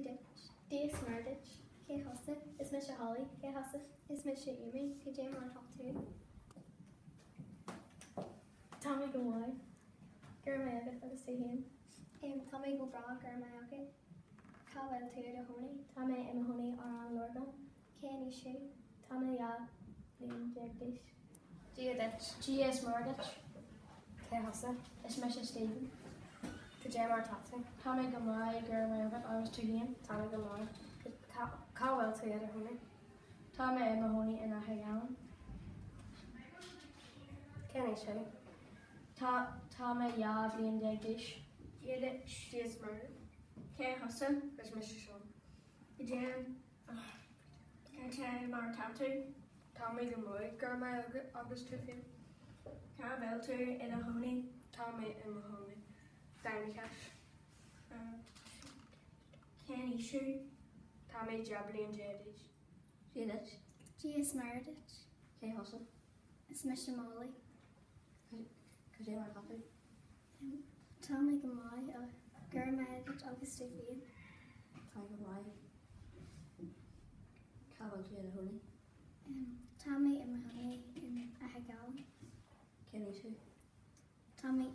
Díaz Murdage, Kay Hussett, is Mr. Holly, Kay Hussett, is Mr. Amy, Kay Jane on top 2. Tommy go wide, Gurmayagat agus Tuhin. Tommy go bra, Gurmayagat. Cowell to the honey, Tommy and Mahoney are on Lorgan. Kenny Shoe, Tommy Ya, Liam Jagdish. G.S. Murdage, Kay Hussett, is Mr. Stephen. Kajamar Tatsi, Tommy Gamai, Gurmayagat, I was Tuhin, Tommy Gamai. Cowell to the honey, Tommy and Mahoney and a Hagan. Kenny Shoe. Tommy Ya, Liam Jagdish. G.S. Murdage. Kay Hussett, is Mr. Sean. Jan, Kajamar Tatsi. Tommy Gamoy, Gurmayagat, August Tuhin. Cowell to in a honey, Tommy and Mahoney. Danny Cash. Kenny Shoe. Tommy Jabley and Jadish. G.S. Murdage. Kay Hussett, It's Mr. Molly. Kajamar Tatsi. Tommy Gamai, Gurmayagat, August Tuhin. Tommy Gamai. Cowell to the honey. Tommy and Mahoney in a Hagal. Kenny Shoe. Tommy